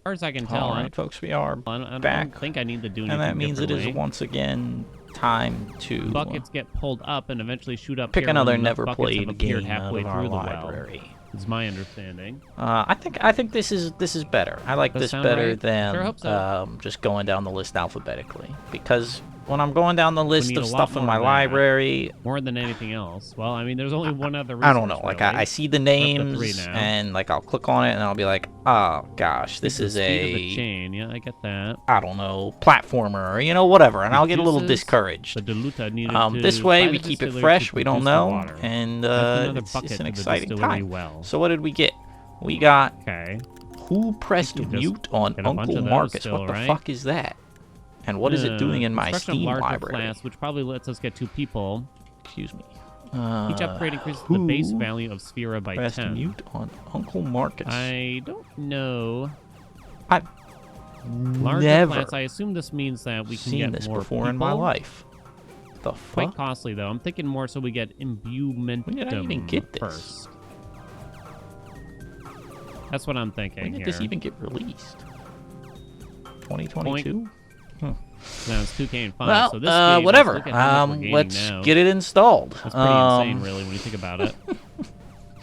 far as I can tell. All right, folks, we are I back. don't think I need to do anything And that means it is differently. once again time to Buckets get pulled up and eventually shoot up pick here another when enough never buckets have played appeared game out halfway of our through the library. well. Is my understanding. I think this is better. I like this sound better right? than Sure hope so. just going down the list alphabetically, because when I'm going down the list need of a lot stuff in more my of that. library, More than anything else. Well, I mean, there's only one other resource, I don't know. Like really. I see the We're up to names 3 now. and like I'll click on it and I'll be like, oh gosh, this The is speed of a the chain. Yeah, I get that. I don't know, platformer or whatever, and I'll get a little Juices, discouraged. The diluta needed This to way by we the keep it distillery fresh. to We don't produce the know, water. and That's another it's bucket an to the exciting distillery time. well. So what did we get? We got Okay. who pressed You just mute on get a bunch Uncle of those Markus? still, What the right? fuck is that? And what is it doing in my Construction of Steam larger library? class, which probably lets us get 2 people. Excuse me. Each upgrade increases the base value of Sphera by pressed 10. mute on Uncle Markus? I don't know. I've Larger never class, I assume this means that we can seen get this more before people. in my life. The Quite fuck? costly, though. I'm thinking more so we get imbuement When did I even get this? first. That's what I'm thinking When did here. this even get released? 2022? No, it's 2K and 5. Well, so this game, whatever. Look at how much we're gaining Let's now. get it installed. That's pretty insane, really, when you think about it.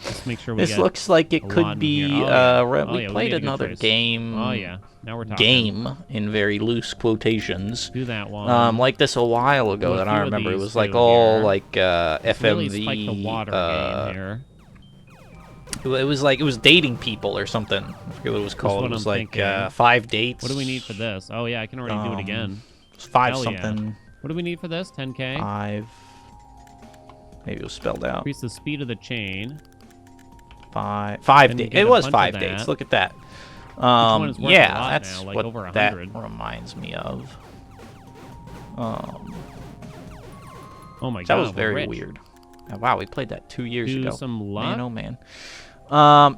Let's make sure we This get looks like it a lot could in be. here. Oh, yeah. We played made a good another choice. game. Oh, yeah. Now we're talking. Game in very loose quotations. Do that one. Like this a while ago Do a that few I of remember. It these was like too all here. like FMV. Really spike the water game here. It was like it was dating people or something. I forget what it was called. what It was I'm like thinking. 5 dates. What do we need for this? Oh, yeah, I can already do it again. It was 5 Hell yeah. something. What do we need for this? 10K? 5. Maybe it was spelled out. Increase the speed of the chain. 5 Then you dates. get It a was bunch 5 of dates. that. Look at that. one is worth a Yeah, lot that's now, like what over that 100. reminds me of. Oh my god, That was we're very rich. weird. Wow, we played that 2 years Do ago. some luck. Man, oh man.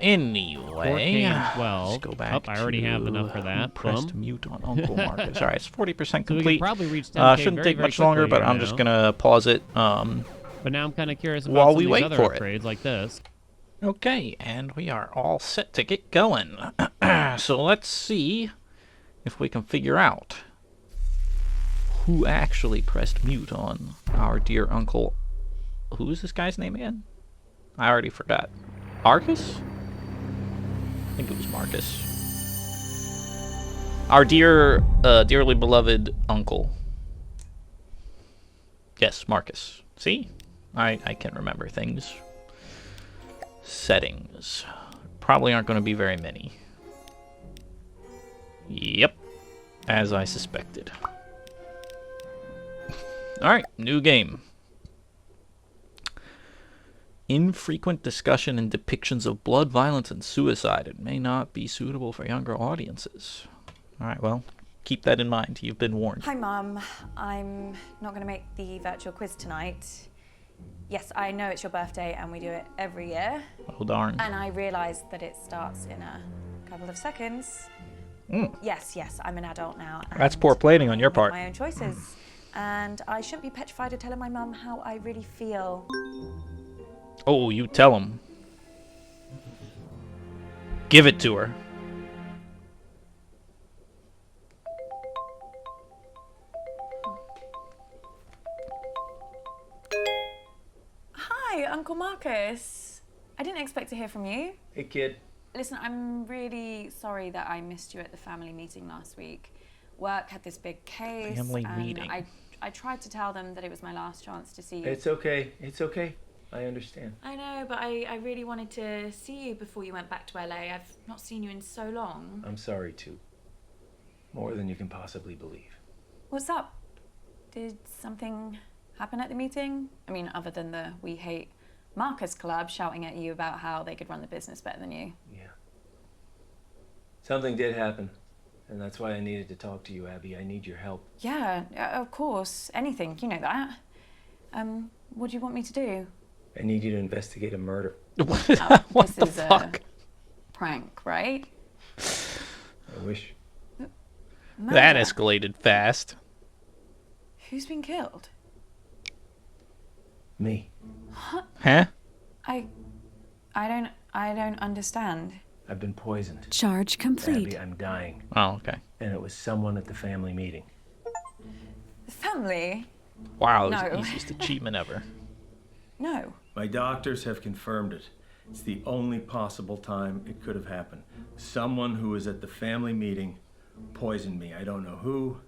Anyway, 4K and 12. let's go back. Oh, I already have enough for that. Pressed Boom. mute on Uncle Markus. All right, it's 40% So we could complete. probably reach 10K Shouldn't very, take very much longer, quickly but here I'm now. just gonna pause it. But now I'm kind of curious about while some we of these wait other for it. upgrades like this. Okay, and we are all set to get going. So let's see if we can figure out who actually pressed mute on our dear Uncle. Who is this guy's name again? I already forgot. Markus? I think it was Markus. Our dearly beloved uncle. Yes, Markus. See? I can remember things. Settings. Probably aren't going to be very many. Yep. As I suspected. Alright, new game. Infrequent discussion and depictions of blood, violence, and suicide. It may not be suitable for younger audiences. Alright, well, keep that in mind. You've been warned. Hi, Mum. I'm not going to make the virtual quiz tonight. Yes, I know it's your birthday and we do it every year. Oh, darn. And I realise that it starts in a couple of seconds. Yes, I'm an adult now. That's and poor planning on your I make part. my own choices. And I shouldn't be petrified of telling my mum how I really feel. Oh, you tell him. Give it to her. Hi, Uncle Markus. I didn't expect to hear from you. Hey, kid. Listen, I'm really sorry that I missed you at the family meeting last week. Work had this big case. Family and meeting. I tried to tell them that it was my last chance to see you. It's okay. It's okay. I understand. I know, but I really wanted to see you before you went back to LA. I've not seen you in so long. I'm sorry, too. More than you can possibly believe. What's up? Did something happen at the meeting? I mean, other than the We Hate Markus Club shouting at you about how they could run the business better than you. Yeah. Something did happen. And that's why I needed to talk to you, Abby. I need your help. Yeah, of course. Anything. You know that. What do you want me to do? I need you to investigate a murder. What This the is fuck? a prank, right? I wish. Murder. That escalated fast. Who's been killed? Me. Huh? I don't understand. I've been poisoned. Charge complete. Abby, I'm dying. Oh, okay. And it was someone at the family meeting. The family? Wow, it was No. the easiest achievement ever. No. My doctors have confirmed it. It's the only possible time it could have happened. Someone who was at the family meeting poisoned me. I don't know who,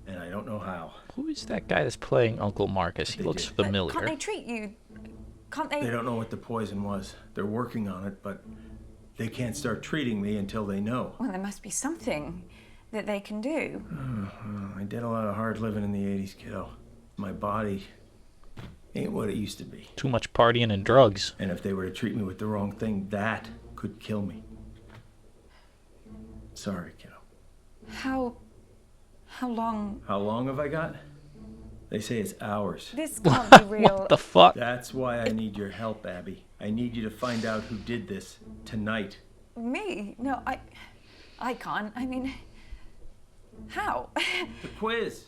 and I don't know how. Who is that guy that's playing Uncle Marcus? He They looks did. But familiar. can't they treat you? Can't they? They don't know what the poison was. They're working on it, but they can't start treating me until they know. Well, there must be something that they can do. I did a lot of hard living in the 80s, kiddo. My body ain't what it used to be. Too much partying and drugs. And if they were to treat me with the wrong thing, that could kill me. Sorry, kiddo. How long? How long have I got? They say it's hours. This can't be real. What the fuck? That's why I need your help, Abby. I need you to find out who did this tonight. Me? No, I can't. I mean, how? The quiz.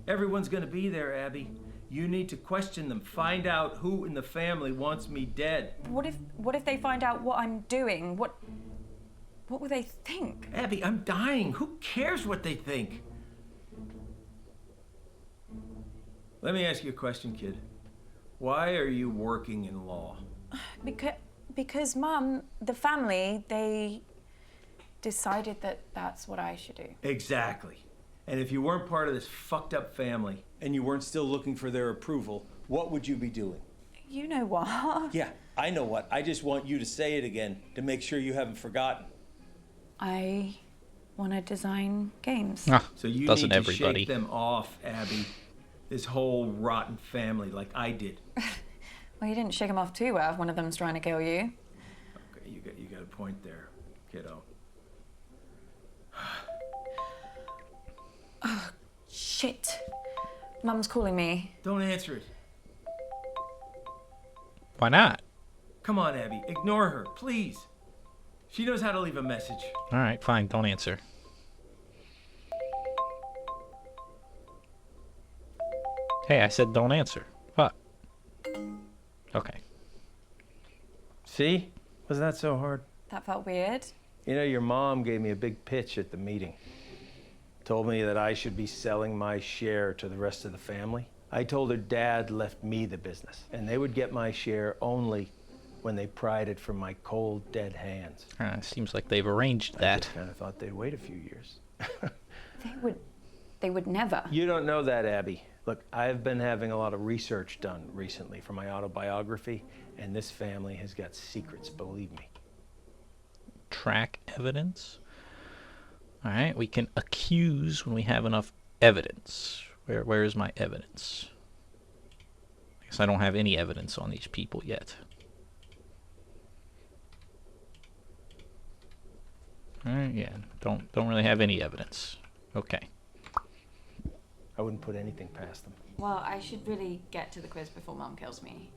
Everyone's gonna be there, Abby. You need to question them. Find out who in the family wants me dead. What if they find out what I'm doing? What will they think? Abby, I'm dying. Who cares what they think? Let me ask you a question, kid. Why are you working in law? Because Mum, the family, they decided that that's what I should do. Exactly. And if you weren't part of this fucked up family and you weren't still looking for their approval, what would you be doing? You know what? Yeah, I know what. I just want you to say it again to make sure you haven't forgotten. I want to design games. Ah, So you doesn't need to everybody? shake them off, Abby. This whole rotten family like I did. Well, you didn't shake them off too well if one of them's trying to kill you. Okay, you got a point there, kiddo. Shit. Mum's calling me. Don't answer it. Why not? Come on, Abby. Ignore her, please. She knows how to leave a message. All right, fine. Don't answer. Hey, I said don't answer. What? Okay. See? Was that so hard? That felt weird. You know, your mom gave me a big pitch at the meeting. Told me that I should be selling my share to the rest of the family. I told her Dad left me the business, and they would get my share only when they pried it from my cold, dead hands. Seems like they've arranged I that. just kind of thought they'd wait a few years. They would never. You don't know that, Abby. Look, I've been having a lot of research done recently for my autobiography, and this family has got secrets, believe me. Track evidence. All right, we can accuse when we have enough evidence. Where is my evidence? I guess I don't have any evidence on these people yet. All right, yeah, don't really have any evidence. Okay. I wouldn't put anything past them. Well, I should really get to the quiz before Mum kills me.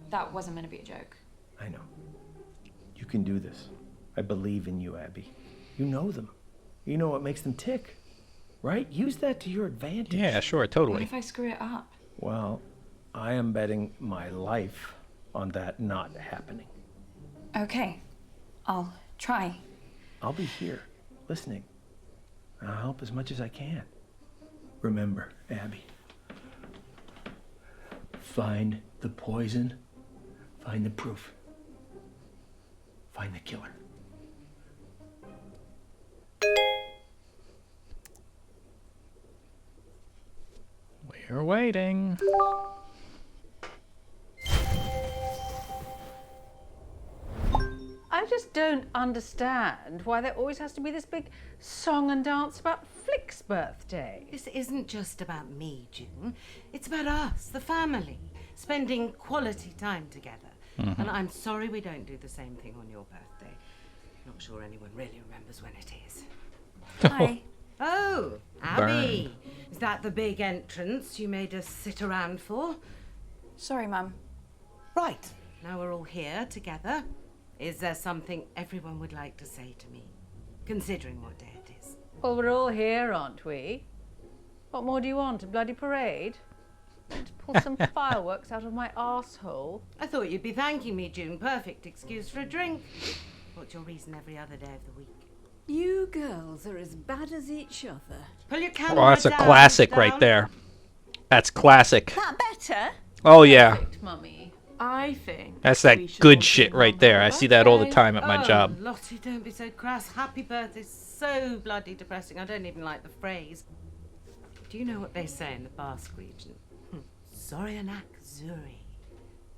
That wasn't meant to be a joke. I know. You can do this. I believe in you, Abby. You know them. You know what makes them tick, right? Use that to your advantage. Yeah, sure, What totally. if I screw it up? Well, I am betting my life on that not happening. Okay, I'll try. I'll be here, listening. I'll help as much as I can. Remember, Abby, find the poison, find the proof, find the killer. We're waiting. I just don't understand why there always has to be this big song and dance about Flick's birthday. This isn't just about me, June. It's about us, the family, spending quality time together. And I'm sorry we don't do the same thing on your birthday. Not sure anyone really remembers when it is. Hi. Oh, Abby. Is that the big entrance you made us sit around for? Sorry, Mum. Right. Now we're all here together. Is there something everyone would like to say to me, considering what day it is? Well, we're all here, aren't we? What more do you want? A bloody parade? To pull some fireworks out of my arsehole? I thought you'd be thanking me, June. Perfect excuse for a drink. What's your reason every other day of the week? You girls are as bad as each other. Pull your camera Oh, that's a down, classic down. right there. That's classic. That better? Oh, yeah. Mummy. I think That's that we should good all shit sing right Mum there. happy I see that all the birthday. time at my Oh, job. Lottie, don't be so crass. Happy birthday, so bloody depressing. I don't even like the phrase. Do you know what they say in the Basque region? Zoryanak Zuri.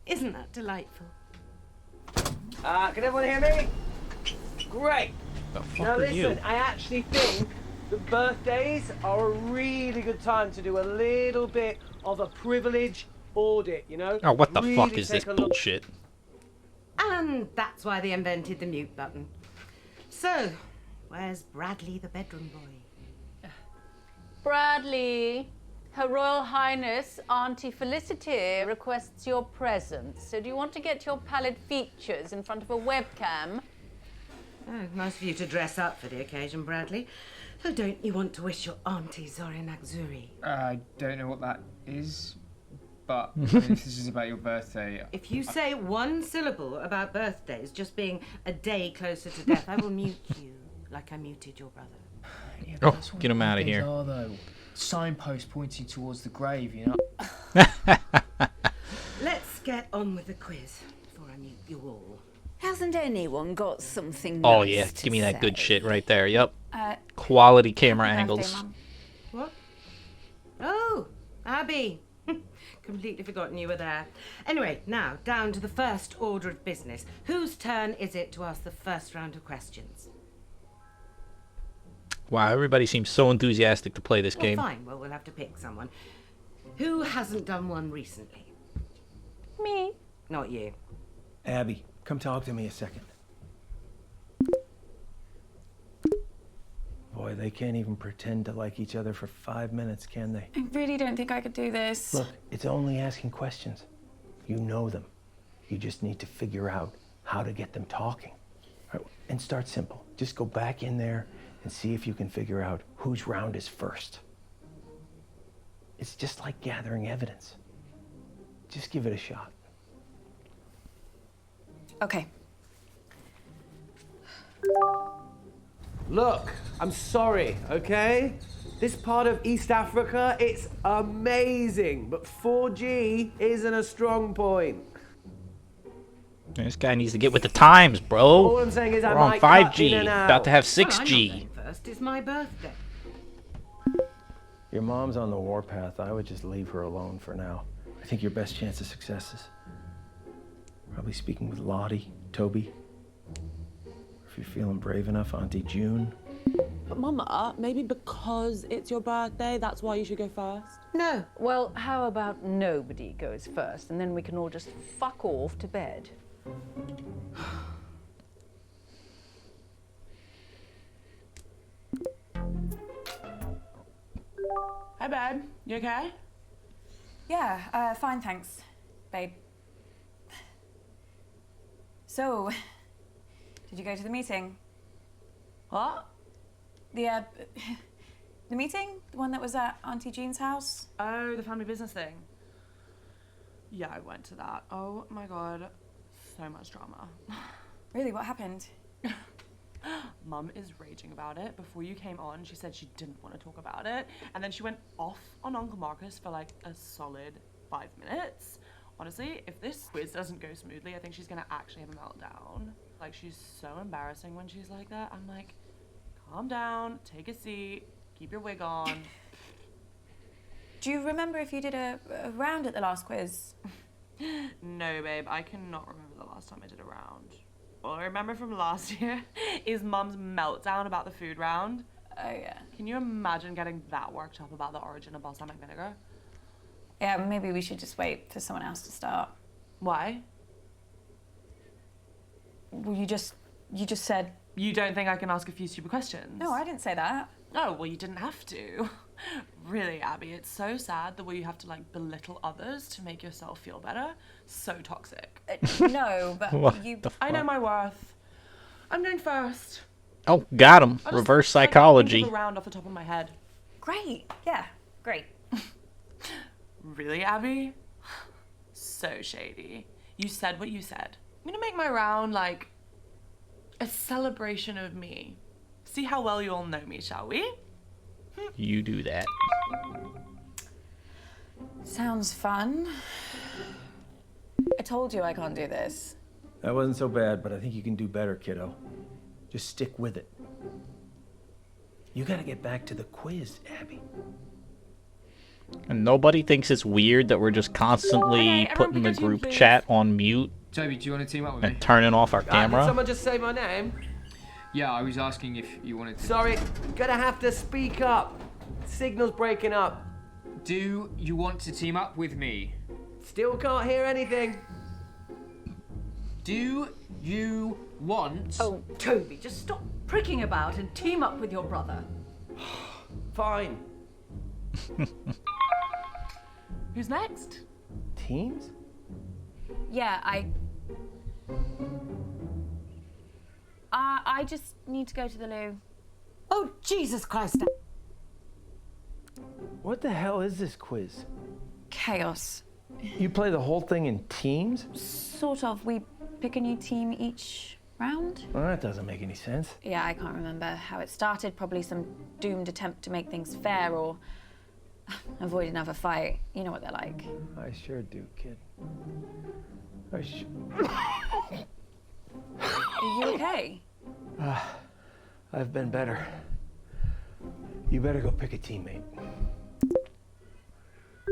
Isn't that delightful? Can everyone hear me? Great. The fuck Now are listen, you? I actually think that birthdays are a really good time to do a little bit of a privilege audit, you know? Oh, what the Really fuck is this take a look. bullshit? And that's why they invented the mute button. So, where's Bradley the bedroom boy? Bradley, Her Royal Highness Auntie Felicity requests your presence. So do you want to get your pallid features in front of a webcam? Oh, nice of you to dress up for the occasion, Bradley. So don't you want to wish your auntie Zoryanak Zuri? I don't know what that is, but I mean, if this is about your birthday, If you say one syllable about birthdays just being a day closer to death, I will mute you like I muted your brother. yeah, Oh, that's what get 'em outta birthdays here. Are, though. Signpost pointing towards the grave, you know. Let's get on with the quiz before I mute you all. Hasn't anyone got something Oh, nice yeah. to Give me that good say? shit right there. Yep. Uh, Quality camera happy birthday, angles. Mum. What? Oh, Abby. Completely forgotten you were there. Anyway, now down to the first order of business. Whose turn is it to ask the first round of questions? Wow, everybody seems so enthusiastic to play this game. Well, fine. Well, we'll have to pick someone. Who hasn't done one recently? Me. Not you. Abby, come talk to me a second. Boy, they can't even pretend to like each other for 5 minutes, can they? I really don't think I could do this. Look, it's only asking questions. You know them. You just need to figure out how to get them talking. All right, and start simple. Just go back in there and see if you can figure out whose round is first. It's just like gathering evidence. Just give it a shot. Okay. Look, I'm sorry, okay? This part of East Africa, it's amazing, but 4G isn't a strong point. This guy needs to get with the times, All bro. I'm saying is I We're on might cut in 5G. and out. About to have Well, I'm not 6G. going first. It's my birthday. Your mom's on the warpath. I would just leave her alone for now. I think your best chance of success is probably speaking with Lottie, Toby. If you're feeling brave enough, Auntie June. But Mama, maybe because it's your birthday, that's why you should go first. No. Well, how about nobody goes first, and then we can all just fuck off to bed. Hi, babe. You okay? Yeah, fine, thanks, babe. So, did you go to the meeting? What? The meeting? The one that was at Auntie Jean's house? Oh, the family business thing. Yeah, I went to that. Oh my god, so much drama. Really, what happened? Mum is raging about it. Before you came on, she said she didn't want to talk about it. And then she went off on Uncle Markus for like a solid 5 minutes. Honestly, if this quiz doesn't go smoothly, I think she's gonna actually have a meltdown. Like, she's so embarrassing when she's like that. I'm like, calm down, take a seat, keep your wig on. Do you remember if you did a round at the last quiz? No, babe, I cannot remember the last time I did a round. All I remember from last year is Mum's meltdown about the food round. Oh, yeah. Can you imagine getting that worked up about the origin of balsamic vinegar? Yeah, maybe we should just wait for someone else to start. Why? Well, you just said... You don't think I can ask a few stupid questions? No, I didn't say that. Oh, well, you didn't have to. Really, Abby, it's so sad the way you have to, like, belittle others to make yourself feel better. So toxic. No, but What you... the I know fuck? my worth. I'm going first. Oh, got him. I'll just, Reverse like, psychology. think of a round off the top of my head. Great. Yeah, great. Really, Abby? So shady. You said what you said. I'm gonna make my round, like, A celebration of me. See how well you all know me, shall we? You do that. Sounds fun. I told you I can't do this. That wasn't so bad, but I think you can do better, kiddo. Just stick with it. You gotta get back to the quiz, Abby. And nobody thinks it's weird that we're just constantly putting the group chat on mute Toby, do you want to team up with me? and turning off our Did camera. someone just say my name? Yeah, I was asking if you wanted to. Sorry, gonna have to speak up. Signal's breaking up. Do you want to team up with me? Still can't hear anything. Do you want... Oh, Toby, just stop pricking about and team up with your brother. Fine. Who's next? Teams? Yeah, I just need to go to the loo. Oh, Jesus Christ. What the hell is this quiz? Chaos. You play the whole thing in teams? Sort of. We pick a new team each round. Well, that doesn't make any sense. Yeah, I can't remember how it started. Probably some doomed attempt to make things fair or avoid another fight. You know what they're like. I sure do, kid. Are you okay? I've been better. You better go pick a teammate.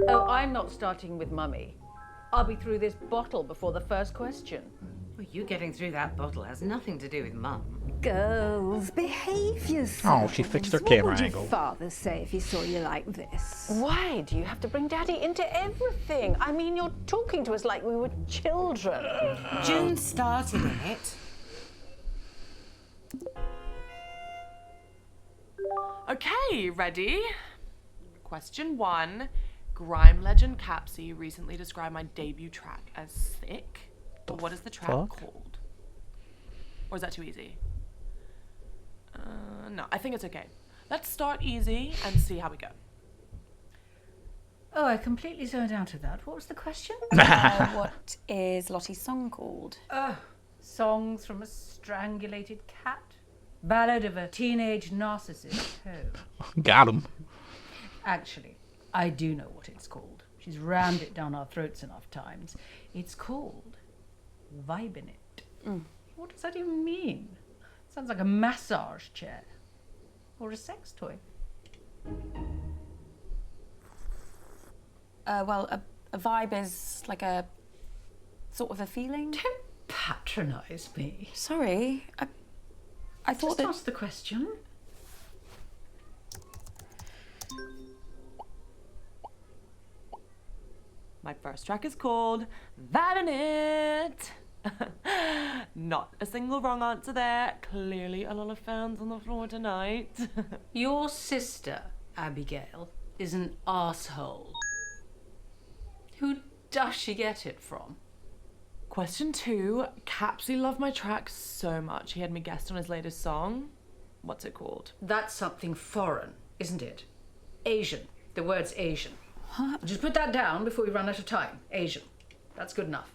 Oh, I'm not starting with Mummy. I'll be through this bottle before the first question. Well, you getting through that bottle has nothing to do with Mum. Girls, behave yourselves. Oh, she fixed her What camera would angle. your father say if he saw you like this? Why do you have to bring Daddy into everything? I mean, you're talking to us like we were children. June started it. Okay, ready? Question 1. Grime legend Capsy recently described my debut track as sick. But what is the track called? Or is that too easy? No, I think it's okay. Let's start easy and see how we go. Oh, I completely zoned out of that. What was the question? What is Lottie's song called? Songs from a strangulated cat? Ballad of a teenage narcissist. Oh. Got him. Actually, I do know what it's called. She's rammed it down our throats enough times. It's called Vibin' It. What does that even mean? Sounds like a massage chair. Or a sex toy. Well, a vibe is like a sort of a feeling. Don't patronise me. Sorry, I thought Just that. ask the question. My first track is called Vibin' It. Not a single wrong answer there. Clearly a lot of fans on the floor tonight. Your sister, Abigail, is an asshole. Who does she get it from? Question 2. Capsy loved my track so much he had me guest on his latest song. What's it called? That's something foreign, isn't it? Asian. The word's Asian. Just put that down before we run out of time. Asian. That's good enough.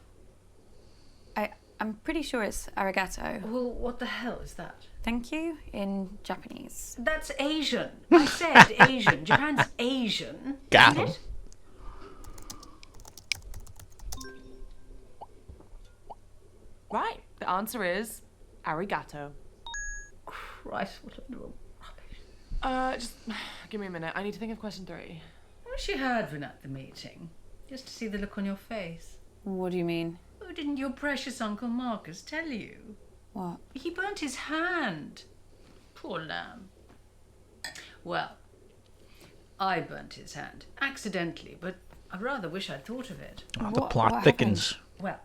I'm pretty sure it's arigato. Well, what the hell is that? Thank you in Japanese. That's Asian. I said Asian. Japan's Asian. Got isn't him. it? Right. The answer is arigato. Christ, what a little rubbish. Just give me a minute. I need to think of question 3. I wish you had been at the meeting, just to see the look on your face. What do you mean? Oh, didn't your precious Uncle Markus tell you? What? He burnt his hand. Poor lamb. Well, I burnt his hand, accidentally, but I rather wish I'd thought of it. Oh, the plot thickens. Well,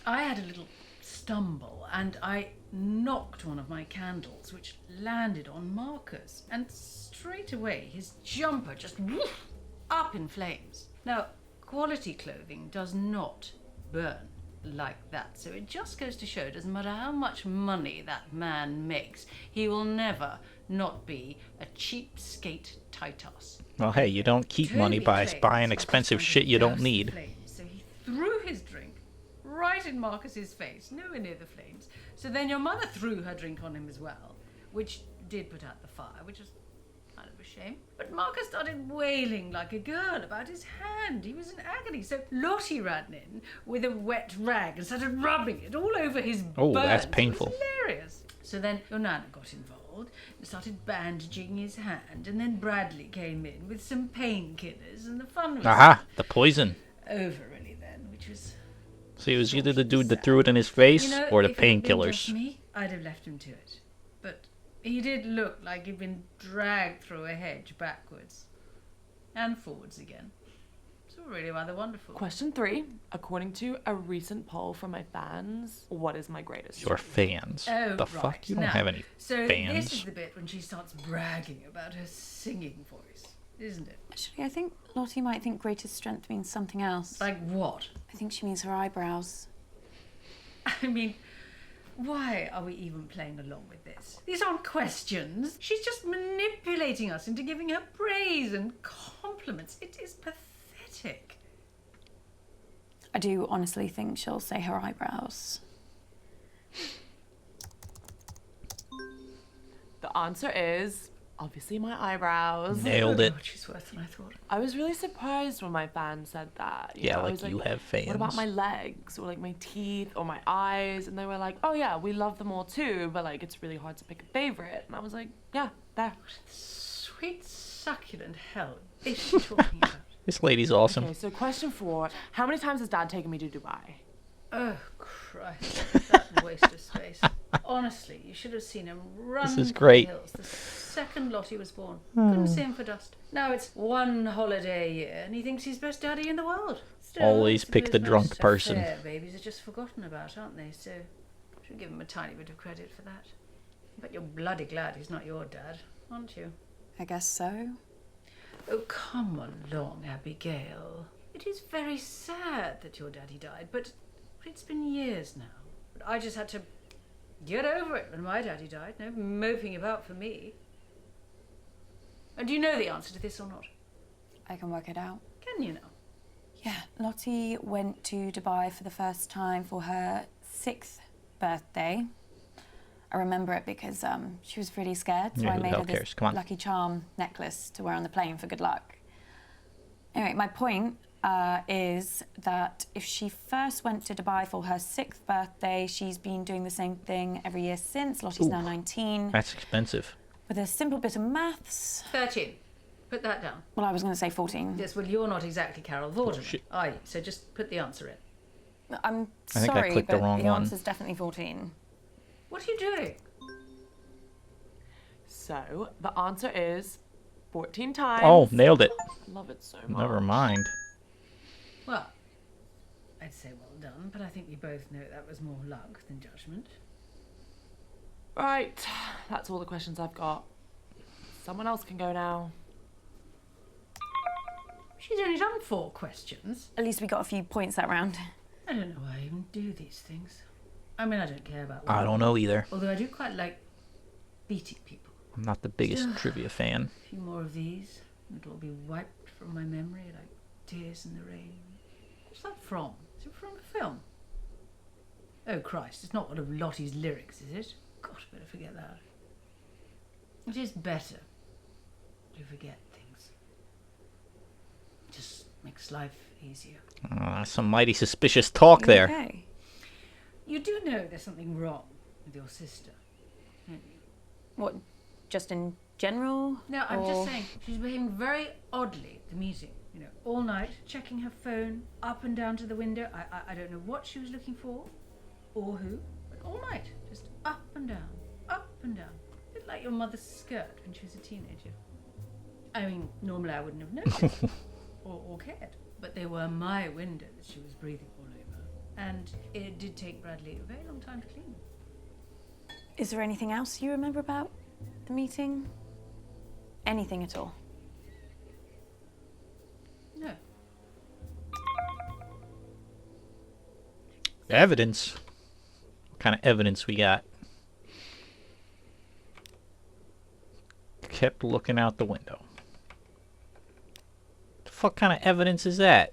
I had a little stumble and I knocked one of my candles, which landed on Markus, and straight away his jumper just woof, up in flames. Now, quality clothing does not burn like that, so it just goes to show, doesn't matter how much money that man makes, he will never not be a cheapskate Titus. Well, hey, you don't keep money by buying expensive shit you don't need. So he threw his drink right in Marcus's face, nowhere near the flames. So then your mother threw her drink on him as well, which did put out the fire, which was kind of a shame. But Marcus started wailing like a girl about his hand. He was in agony. So Lottie ran in with a wet rag and started rubbing it all over his Oh, burns. that's painful. It was hilarious. So then your nana got involved and started bandaging his hand, and then Bradley came in with some painkillers, and the fun was Aha, the poison. over really then, which was... So it was either the dude that threw it in his face You know, or the if it had been just painkillers. me, I'd have left him to it. But he did look like he'd been dragged through a hedge backwards and forwards again. It's all really rather wonderful. Question 3. According to a recent poll from my fans, what is my greatest Your strength? fans. Oh, The right. fuck? You don't Now, have any so fans. this is the bit when she starts bragging about her singing voice, isn't it? Actually, I think Lottie might think greatest strength means something else. Like what? I think she means her eyebrows. I mean, why are we even playing along with this? These aren't questions. She's just manipulating us into giving her praise and compliments. It is pathetic. I do honestly think she'll say her eyebrows. The answer is obviously my eyebrows. Nailed it. Oh, she's worse than I thought. I was really surprised when my fans said that. Yeah, I like was you have fans. What about my legs or like my teeth or my eyes? And they were like, oh yeah, we love them all too, but like it's really hard to pick a favorite. And I was like, yeah, there. Sweet succulent hell is she talking about? This lady's awesome. Okay, so question 4. How many times has Dad taken me to Dubai? Oh, Christ. That waste of space. Honestly, you should have seen him run This is for the great. hills the second Lottie was born. Couldn't see him for dust. Now it's one holiday a year, and he thinks he's best daddy in the world. Still, Always I pick the suppose drunk most person. affair babies are just forgotten about, aren't they? So, should give him a tiny bit of credit for that. But you're bloody glad he's not your dad, aren't you? I guess so. Oh, come along, Abigail. It is very sad that your daddy died, but it's been years now. But I just had to get over it when my daddy died. No moping about for me. And do you know the answer to this or not? I can work it out. Can you know? Yeah, Lottie went to Dubai for the first time for her 6th birthday. I remember it because she was really scared, so Yeah, I who the made hell her this cares? Come on. lucky charm necklace to wear on the plane for good luck. Anyway, my point is that if she first went to Dubai for her 6th birthday, she's been doing the same thing every year since. Lottie's now 19. That's expensive. With a simple bit of maths. 13. Put that down. Well, I was going to say 14. Yes, well, you're not exactly Carol Vorderman, shit. are you? So just put the answer in. I'm I think I sorry, clicked the but wrong the one. answer's definitely 14. What are you doing? So the answer is 14 times. Oh, nailed it. Love it so much. Never mind. Well, I'd say well done, but I think we both know that was more luck than judgment. Right, that's all the questions I've got. Someone else can go now. She's only done 4 questions. At least we got a few points that round. I don't know why I even do these things. I mean, I don't care about I don't know either. Although I do quite like beating people. I'm not the biggest trivia fan. A few more of these, and it'll be wiped from my memory like tears in the rain. What's that from? Is it from a film? Oh, Christ, it's not one of Lottie's lyrics, is it? God, I better forget that. It is better to forget things. It just makes life easier. Some mighty suspicious talk there. Okay. You do know there's something wrong with your sister, don't you? What, just in general? No, I'm or- just saying, she's behaving very oddly at the meeting. You know, all night, checking her phone, up and down to the window. I don't know what she was looking for, or who, but all night, just up and down, up and down. A bit like your mother's skirt when she was a teenager. I mean, normally I wouldn't have noticed, or cared. But they were my window that she was breathing all over. And it did take Bradley a very long time to clean. Is there anything else you remember about the meeting? Anything at all? No. Evidence. What kind of evidence we got? Kept looking out the window. The fuck kind of evidence is that?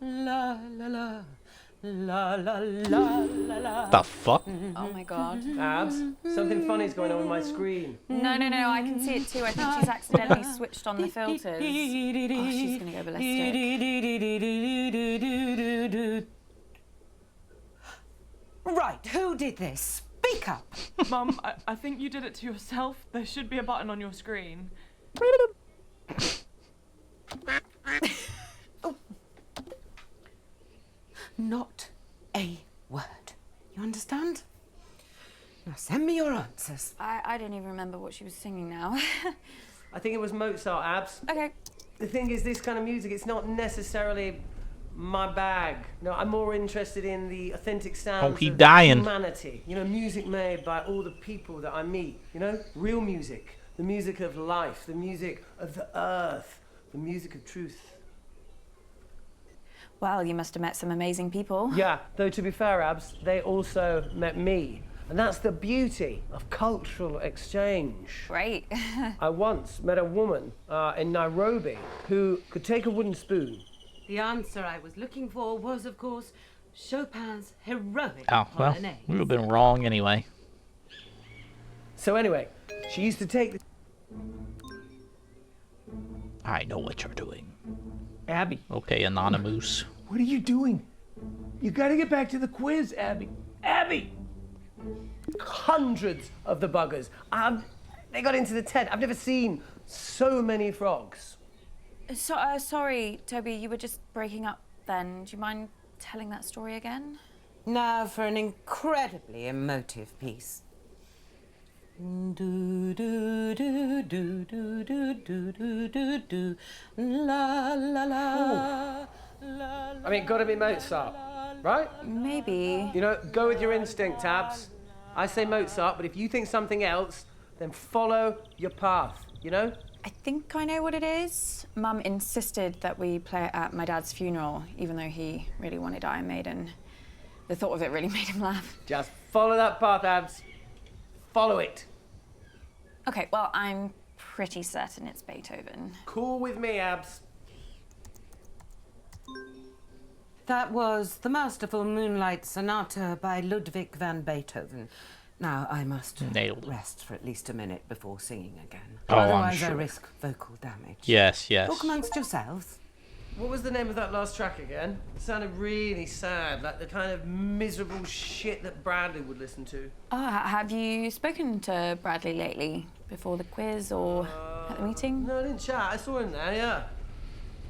La la la. La la la la la. The fuck? Oh my god. Abs, something funny's going on with my screen. No, I can see it too. I think she's accidentally switched on the filters. Oh, she's gonna go ballistic. Right, who did this? Speak up. Mum, I think you did it to yourself. There should be a button on your screen. Not a word. You understand? Now send me your answers. I don't even remember what she was singing now. I think it was Mozart, Abs. Okay. The thing is, this kind of music, it's not necessarily my bag. No, I'm more interested in the authentic sounds he of dying. humanity. You know, music made by all the people that I meet. You know, real music. The music of life. The music of the earth. The music of truth. Well, you must have met some amazing people. Yeah, though to be fair, Abs, they also met me. And that's the beauty of cultural exchange. Great. I once met a woman in Nairobi who could take a wooden spoon. The answer I was looking for was, of course, Chopin's heroic Oh, well, Polonaise. we would have been wrong anyway. So anyway, she used to take the... I know what you're doing. Abby. Okay, Anonymous. What are you doing? You gotta get back to the quiz, Abby. Abby! Hundreds of the buggers. They got into the tent. I've never seen so many frogs. Sorry, Toby, you were just breaking up then. Do you mind telling that story again? Now for an incredibly emotive piece. Do do do do do do do do do do la la la la. I mean, gotta be Mozart, right? Maybe. You know, go with your instinct, Abs. I say Mozart, but if you think something else, then follow your path, you know? I think I know what it is. Mum insisted that we play it at my dad's funeral, even though he really wanted Iron Maiden. The thought of it really made him laugh. Just follow that path, Abs. Follow it. Okay, well, I'm pretty certain it's Beethoven. Cool with me, Abs. That was the masterful Moonlight Sonata by Ludwig van Beethoven. Now I must Nailed it. rest for at least a minute before singing again. Oh, I'm Otherwise I sure. risk vocal damage. Yes. Talk amongst yourselves. What was the name of that last track again? It sounded really sad, like the kind of miserable shit that Bradley would listen to. Oh, have you spoken to Bradley lately? Before the quiz or at the meeting? No, I didn't chat. I saw him there, yeah.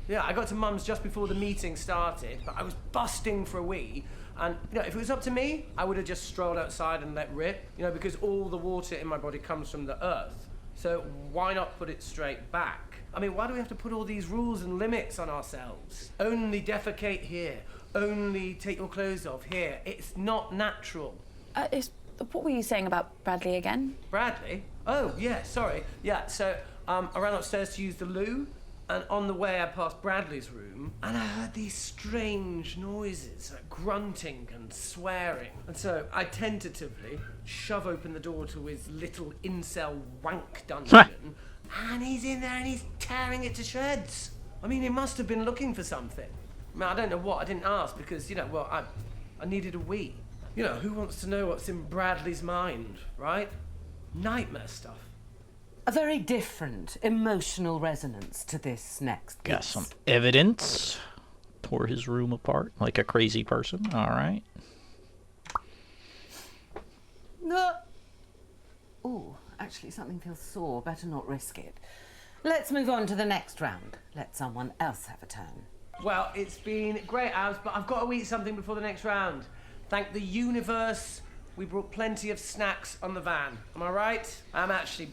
Yeah, I got to Mum's just before the meeting started, but I was busting for a wee. And, you know, if it was up to me, I would have just strolled outside and let rip, you know, because all the water in my body comes from the earth. So why not put it straight back? I mean, why do we have to put all these rules and limits on ourselves? Only defecate here. Only take your clothes off here. It's not natural. What were you saying about Bradley again? Bradley? Oh, yeah, sorry. Yeah, so I ran upstairs to use the loo, and on the way I passed Bradley's room, and I heard these strange noises, like grunting and swearing. And so I tentatively shove open the door to his little incel wank dungeon, and he's in there and he's tearing it to shreds. I mean, he must have been looking for something. I mean, I don't know what, I didn't ask because, you know, well, I needed a wee. You know, who wants to know what's in Bradley's mind, right? Nightmare stuff. A very different emotional resonance to this next piece. Got some evidence. Tore his room apart like a crazy person. All right. No. Oh, actually something feels sore. Better not risk it. Let's move on to the next round. Let someone else have a turn. Well, it's been great, Abs, but I've got to eat something before the next round. Thank the universe, we brought plenty of snacks on the van. Am I right? I'm actually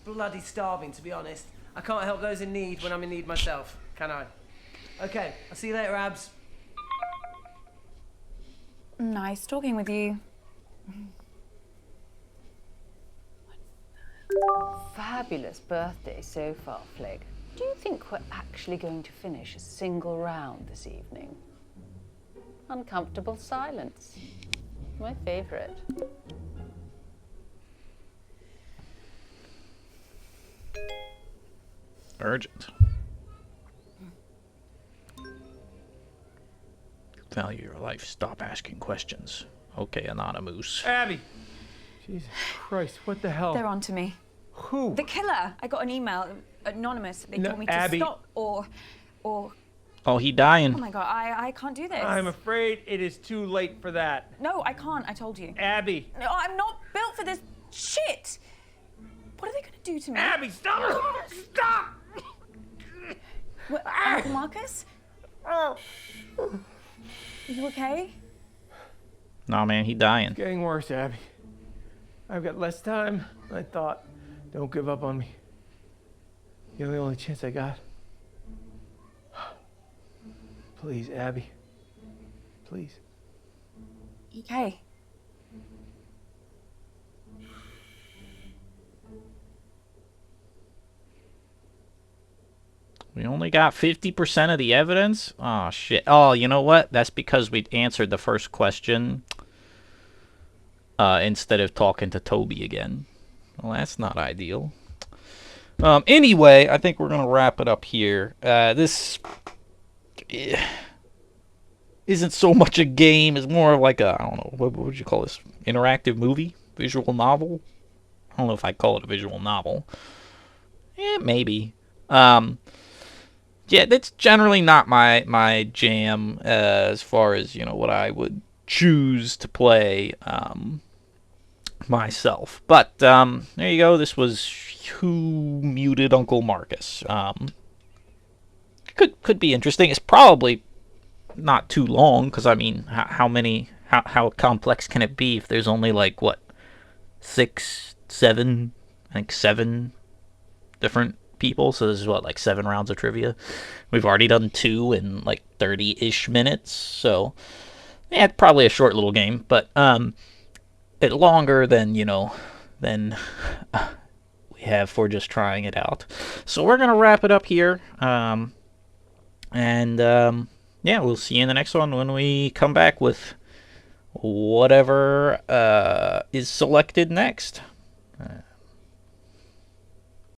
bloody starving, to be honest. I can't help those in need when I'm in need myself, can I? Okay, I'll see you later, Abs. Nice talking with you. Fabulous birthday so far, Flig. Do you think we're actually going to finish a single round this evening? Uncomfortable silence. My favourite. Urgent. Value your life. Stop asking questions. Okay, Anonymous. Abby! Jesus Christ, what the hell? They're on to me. Who? The killer. I got an email, anonymous. They No, told me to Abby. stop or. Oh, he dying. Oh my god, I can't do this. I'm afraid it is too late for that. No, I can't. I told you. Abby! No, I'm not built for this shit. What are they gonna do to me? Abby, stop! Stop! What, Marcus? Are you okay? Nah, man, he dying. It's getting worse, Abby. I've got less time than I thought. Don't give up on me. You're the only chance I got. Please, Abby. Please. Okay. We only got 50% of the evidence? Oh, shit. Oh, you know what? That's because we answered the first question instead of talking to Toby again. Well, that's not ideal. Anyway, I think we're going to wrap it up here. This isn't so much a game. It's more of like a, I don't know, what would you call this? Interactive movie? Visual novel? I don't know if I'd call it a visual novel. Maybe. Yeah, that's generally not my jam as far as, you know, what I would choose to play myself. But there you go. This was Who Muted Uncle Marcus. Could be interesting. It's probably not too long, because I mean, how complex can it be if there's only like what 6, 7, I think 7 different people, so this is what, like 7 rounds of trivia. We've already done 2 in like 30-ish minutes, so yeah, probably a short little game, but bit longer than, you know, than we have for just trying it out. So we're gonna wrap it up here, and yeah, we'll see you in the next one when we come back with whatever is selected next.